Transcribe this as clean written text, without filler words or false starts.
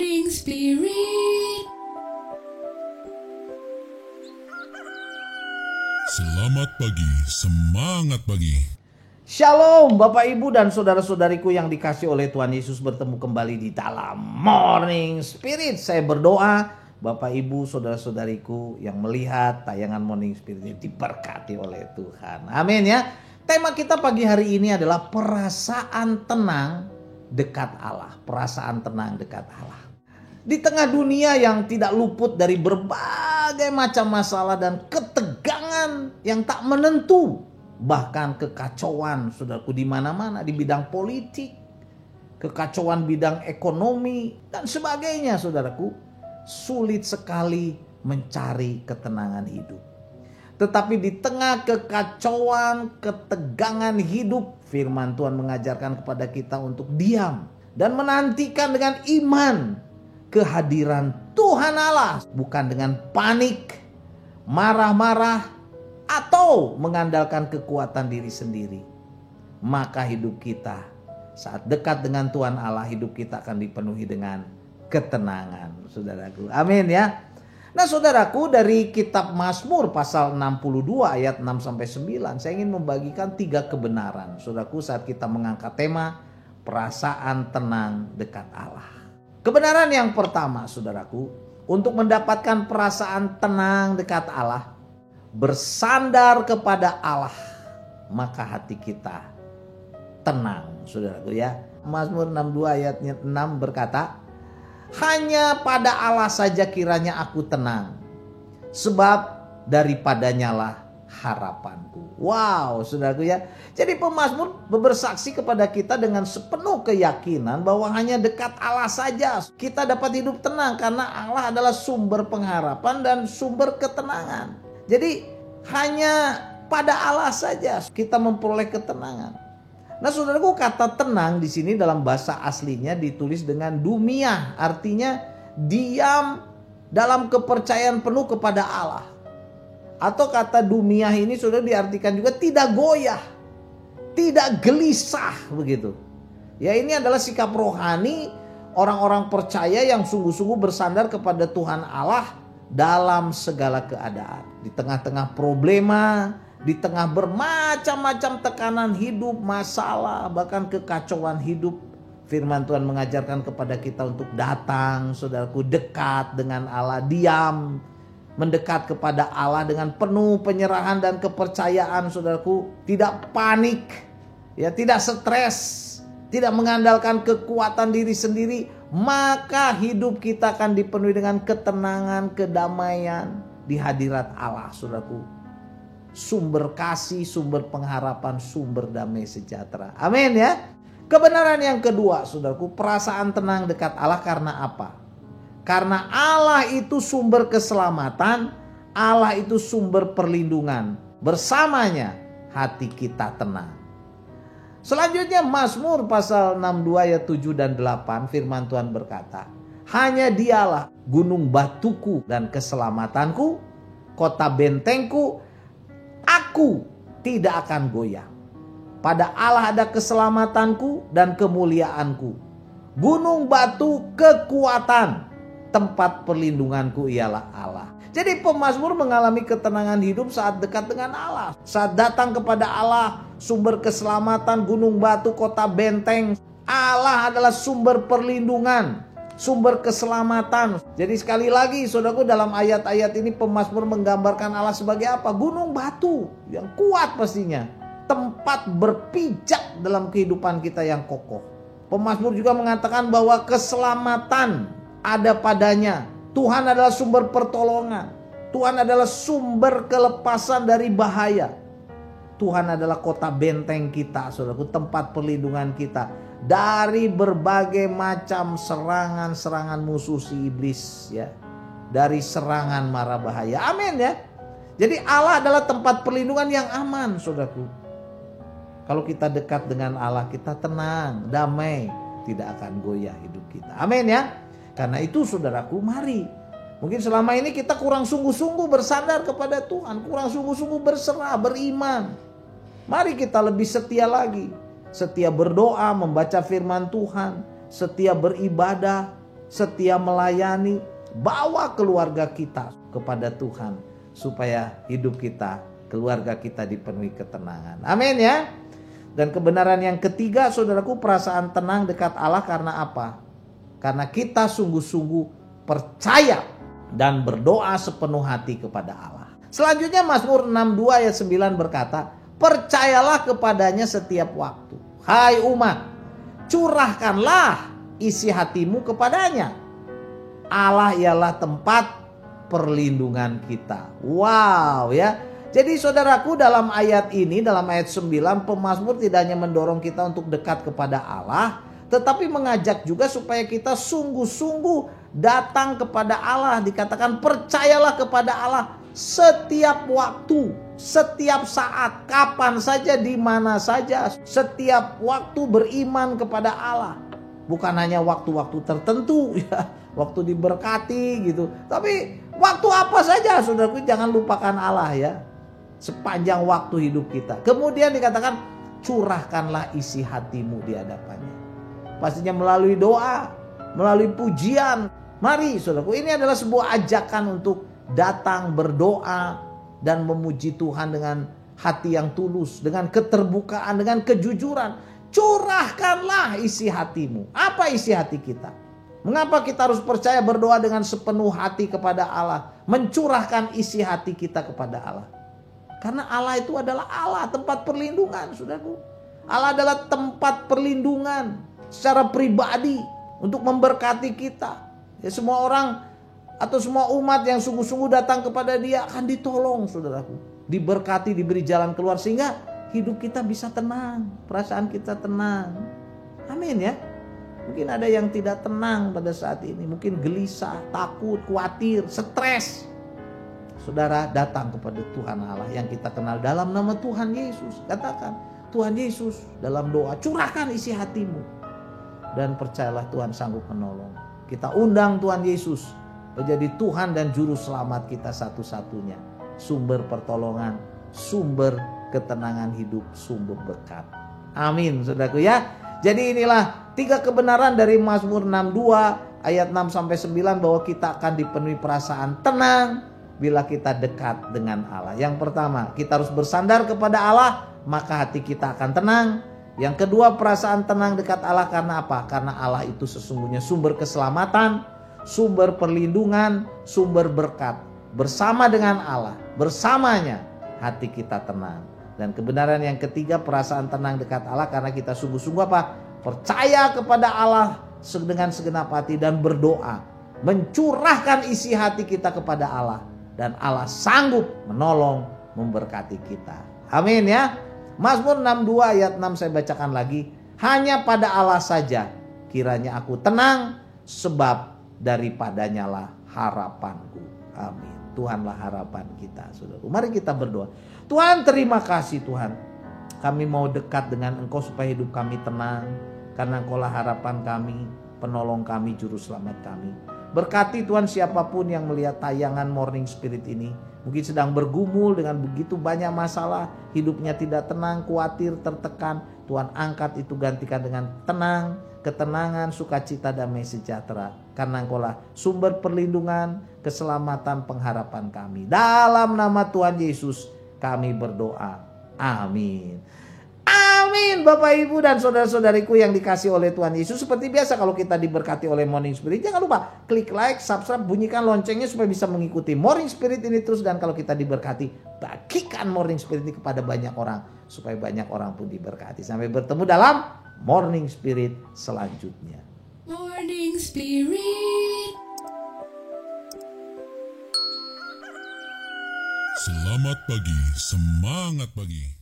Morning Spirit. Selamat pagi, semangat pagi. Shalom Bapak Ibu dan saudara-saudariku yang dikasih oleh Tuhan Yesus, bertemu kembali di dalam Morning Spirit. Saya berdoa Bapak Ibu saudara-saudariku yang melihat tayangan Morning Spirit ini diberkati oleh Tuhan. Amin ya. Tema kita pagi hari ini adalah perasaan tenang dekat Allah. Perasaan tenang dekat Allah. Di tengah dunia yang tidak luput dari berbagai macam masalah dan ketegangan yang tak menentu, bahkan kekacauan saudaraku di mana-mana, di bidang politik, kekacauan bidang ekonomi dan sebagainya saudaraku, sulit sekali mencari ketenangan hidup. Tetapi di tengah kekacauan, ketegangan hidup, firman Tuhan mengajarkan kepada kita untuk diam dan menantikan dengan iman kehadiran Tuhan Allah, bukan dengan panik, marah-marah, atau mengandalkan kekuatan diri sendiri. Maka hidup kita saat dekat dengan Tuhan Allah, hidup kita akan dipenuhi dengan ketenangan, saudaraku. Amin ya. Nah saudaraku, dari kitab Mazmur pasal 62 ayat 6-9, saya ingin membagikan 3 kebenaran saudaraku saat kita mengangkat tema perasaan tenang dekat Allah. Kebenaran yang pertama saudaraku, untuk mendapatkan perasaan tenang dekat Allah, bersandar kepada Allah, maka hati kita tenang saudaraku ya. Mazmur 62 ayatnya 6 berkata, hanya pada Allah saja kiranya aku tenang, sebab daripadanya lah harapanku. Wow saudaraku ya. Jadi pemazmur bersaksi kepada kita dengan sepenuh keyakinan bahwa hanya dekat Allah saja kita dapat hidup tenang, karena Allah adalah sumber pengharapan dan sumber ketenangan. Jadi hanya pada Allah saja kita memperoleh ketenangan. Nah saudaraku, kata tenang di sini dalam bahasa aslinya ditulis dengan dumia, artinya diam dalam kepercayaan penuh kepada Allah. Atau kata dumia ini saudara diartikan juga tidak goyah, tidak gelisah begitu. Ya, ini adalah sikap rohani orang-orang percaya yang sungguh-sungguh bersandar kepada Tuhan Allah dalam segala keadaan. Di tengah-tengah problema, di tengah bermacam-macam tekanan hidup, masalah, bahkan kekacauan hidup, firman Tuhan mengajarkan kepada kita untuk datang, saudaraku, dekat dengan Allah, diam, mendekat kepada Allah dengan penuh penyerahan dan kepercayaan, saudaraku, tidak panik, ya, tidak stres, tidak mengandalkan kekuatan diri sendiri, maka hidup kita akan dipenuhi dengan ketenangan, kedamaian di hadirat Allah, saudaraku. Sumber kasih, sumber pengharapan, sumber damai sejahtera. Amin ya. Kebenaran yang kedua saudaraku, perasaan tenang dekat Allah karena apa? Karena Allah itu sumber keselamatan, Allah itu sumber perlindungan. Bersamanya hati kita tenang. Selanjutnya Mazmur pasal 62 ayat 7 dan 8, firman Tuhan berkata, hanya Dialah gunung batuku dan keselamatanku, kota bentengku, aku tidak akan goyah. Pada Allah ada keselamatanku dan kemuliaanku. Gunung batu kekuatan, tempat perlindunganku ialah Allah. Jadi pemazmur mengalami ketenangan hidup saat dekat dengan Allah. Saat datang kepada Allah, sumber keselamatan, gunung batu, kota benteng. Allah adalah sumber perlindungan, sumber keselamatan. Jadi sekali lagi saudaraku, dalam ayat-ayat ini pemazmur menggambarkan Allah sebagai apa? Gunung batu yang kuat pastinya. Tempat berpijak dalam kehidupan kita yang kokoh. Pemazmur juga mengatakan bahwa keselamatan ada padanya. Tuhan adalah sumber pertolongan. Tuhan adalah sumber kelepasan dari bahaya. Tuhan adalah kota benteng kita, saudaraku, tempat perlindungan kita dari berbagai macam serangan-serangan musuh si iblis ya. Dari serangan mara bahaya. Amin ya. Jadi Allah adalah tempat perlindungan yang aman, saudaraku. Kalau kita dekat dengan Allah, kita tenang, damai, tidak akan goyah hidup kita. Amin ya. Karena itu saudaraku, mari. Mungkin selama ini kita kurang sungguh-sungguh bersandar kepada Tuhan, kurang sungguh-sungguh berserah, beriman. Mari kita lebih setia lagi. Setia berdoa, membaca firman Tuhan, setia beribadah, setia melayani, bawa keluarga kita kepada Tuhan supaya hidup kita, keluarga kita dipenuhi ketenangan. Amin ya. Dan kebenaran yang ketiga, saudaraku, perasaan tenang dekat Allah karena apa? Karena kita sungguh-sungguh percaya dan berdoa sepenuh hati kepada Allah. Selanjutnya Mazmur 62 ayat 9 berkata, percayalah kepadanya setiap waktu. Hai umat, curahkanlah isi hatimu kepadanya. Allah ialah tempat perlindungan kita. Wow ya. Jadi saudaraku, dalam ayat ini, dalam ayat 9, pemazmur tidak hanya mendorong kita untuk dekat kepada Allah, tetapi mengajak juga supaya kita sungguh-sungguh datang kepada Allah. Dikatakan percayalah kepada Allah setiap waktu, setiap saat, kapan saja, di mana saja. Setiap waktu beriman kepada Allah. Bukan hanya waktu-waktu tertentu ya, waktu diberkati gitu. Tapi waktu apa saja, saudaraku, jangan lupakan Allah ya. Sepanjang waktu hidup kita. Kemudian dikatakan curahkanlah isi hatimu di hadapannya. Pastinya melalui doa, melalui pujian. Mari saudaraku, ini adalah sebuah ajakan untuk datang berdoa dan memuji Tuhan dengan hati yang tulus, dengan keterbukaan, dengan kejujuran. Curahkanlah isi hatimu. Apa isi hati kita? Mengapa kita harus percaya berdoa dengan sepenuh hati kepada Allah? Mencurahkan isi hati kita kepada Allah. Karena Allah itu adalah Allah, tempat perlindungan, saudaraku. Allah adalah tempat perlindungan secara pribadi untuk memberkati kita. Ya, semua orang atau semua umat yang sungguh-sungguh datang kepada Dia akan ditolong, saudaraku. Diberkati, diberi jalan keluar sehingga hidup kita bisa tenang, perasaan kita tenang. Amin ya. Mungkin ada yang tidak tenang pada saat ini, mungkin gelisah, takut, khawatir, stres. Saudara, datang kepada Tuhan Allah yang kita kenal dalam nama Tuhan Yesus. Katakan, Tuhan Yesus, dalam doa, curahkan isi hatimu. Dan percayalah Tuhan sanggup menolong. Kita undang Tuhan Yesus menjadi Tuhan dan Juru Selamat kita satu-satunya. Sumber pertolongan, sumber ketenangan hidup, sumber berkat. Amin, saudaraku ya. Jadi inilah 3 kebenaran dari Mazmur 62 ayat 6-9 bahwa kita akan dipenuhi perasaan tenang bila kita dekat dengan Allah. Yang pertama, kita harus bersandar kepada Allah, maka hati kita akan tenang. Yang kedua, perasaan tenang dekat Allah karena apa? Karena Allah itu sesungguhnya sumber keselamatan, sumber perlindungan, sumber berkat. Bersama dengan Allah, bersamanya hati kita tenang. Dan kebenaran yang ketiga, perasaan tenang dekat Allah karena kita sungguh-sungguh apa? Percaya kepada Allah dengan segenap hati dan berdoa. Mencurahkan isi hati kita kepada Allah. Dan Allah sanggup menolong, memberkati kita. Amin ya. Mazmur 62 ayat 6 saya bacakan lagi. Hanya pada Allah saja kiranya aku tenang, sebab daripadanya lah harapanku. Amin. Tuhanlah harapan kita, saudara. Mari kita berdoa. Tuhan, terima kasih Tuhan. Kami mau dekat dengan Engkau supaya hidup kami tenang. Karena Engkau lah harapan kami, penolong kami, juru selamat kami. Berkati Tuhan siapapun yang melihat tayangan Morning Spirit ini. Mungkin sedang bergumul dengan begitu banyak masalah. Hidupnya tidak tenang, khawatir, tertekan. Tuhan angkat itu, gantikan dengan tenang, ketenangan, sukacita, damai sejahtera. Karena Engkau lah sumber perlindungan, keselamatan, pengharapan kami. Dalam nama Tuhan Yesus kami berdoa. Amin. Amin, Bapak Ibu dan saudara-saudariku yang dikasih oleh Tuhan Yesus. Seperti biasa kalau kita diberkati oleh Morning Spirit, jangan lupa klik like, subscribe, bunyikan loncengnya supaya bisa mengikuti Morning Spirit ini terus. Dan kalau kita diberkati, bagikan Morning Spirit ini kepada banyak orang supaya banyak orang pun diberkati. Sampai bertemu dalam Morning Spirit selanjutnya. Morning Spirit. Selamat pagi, semangat pagi.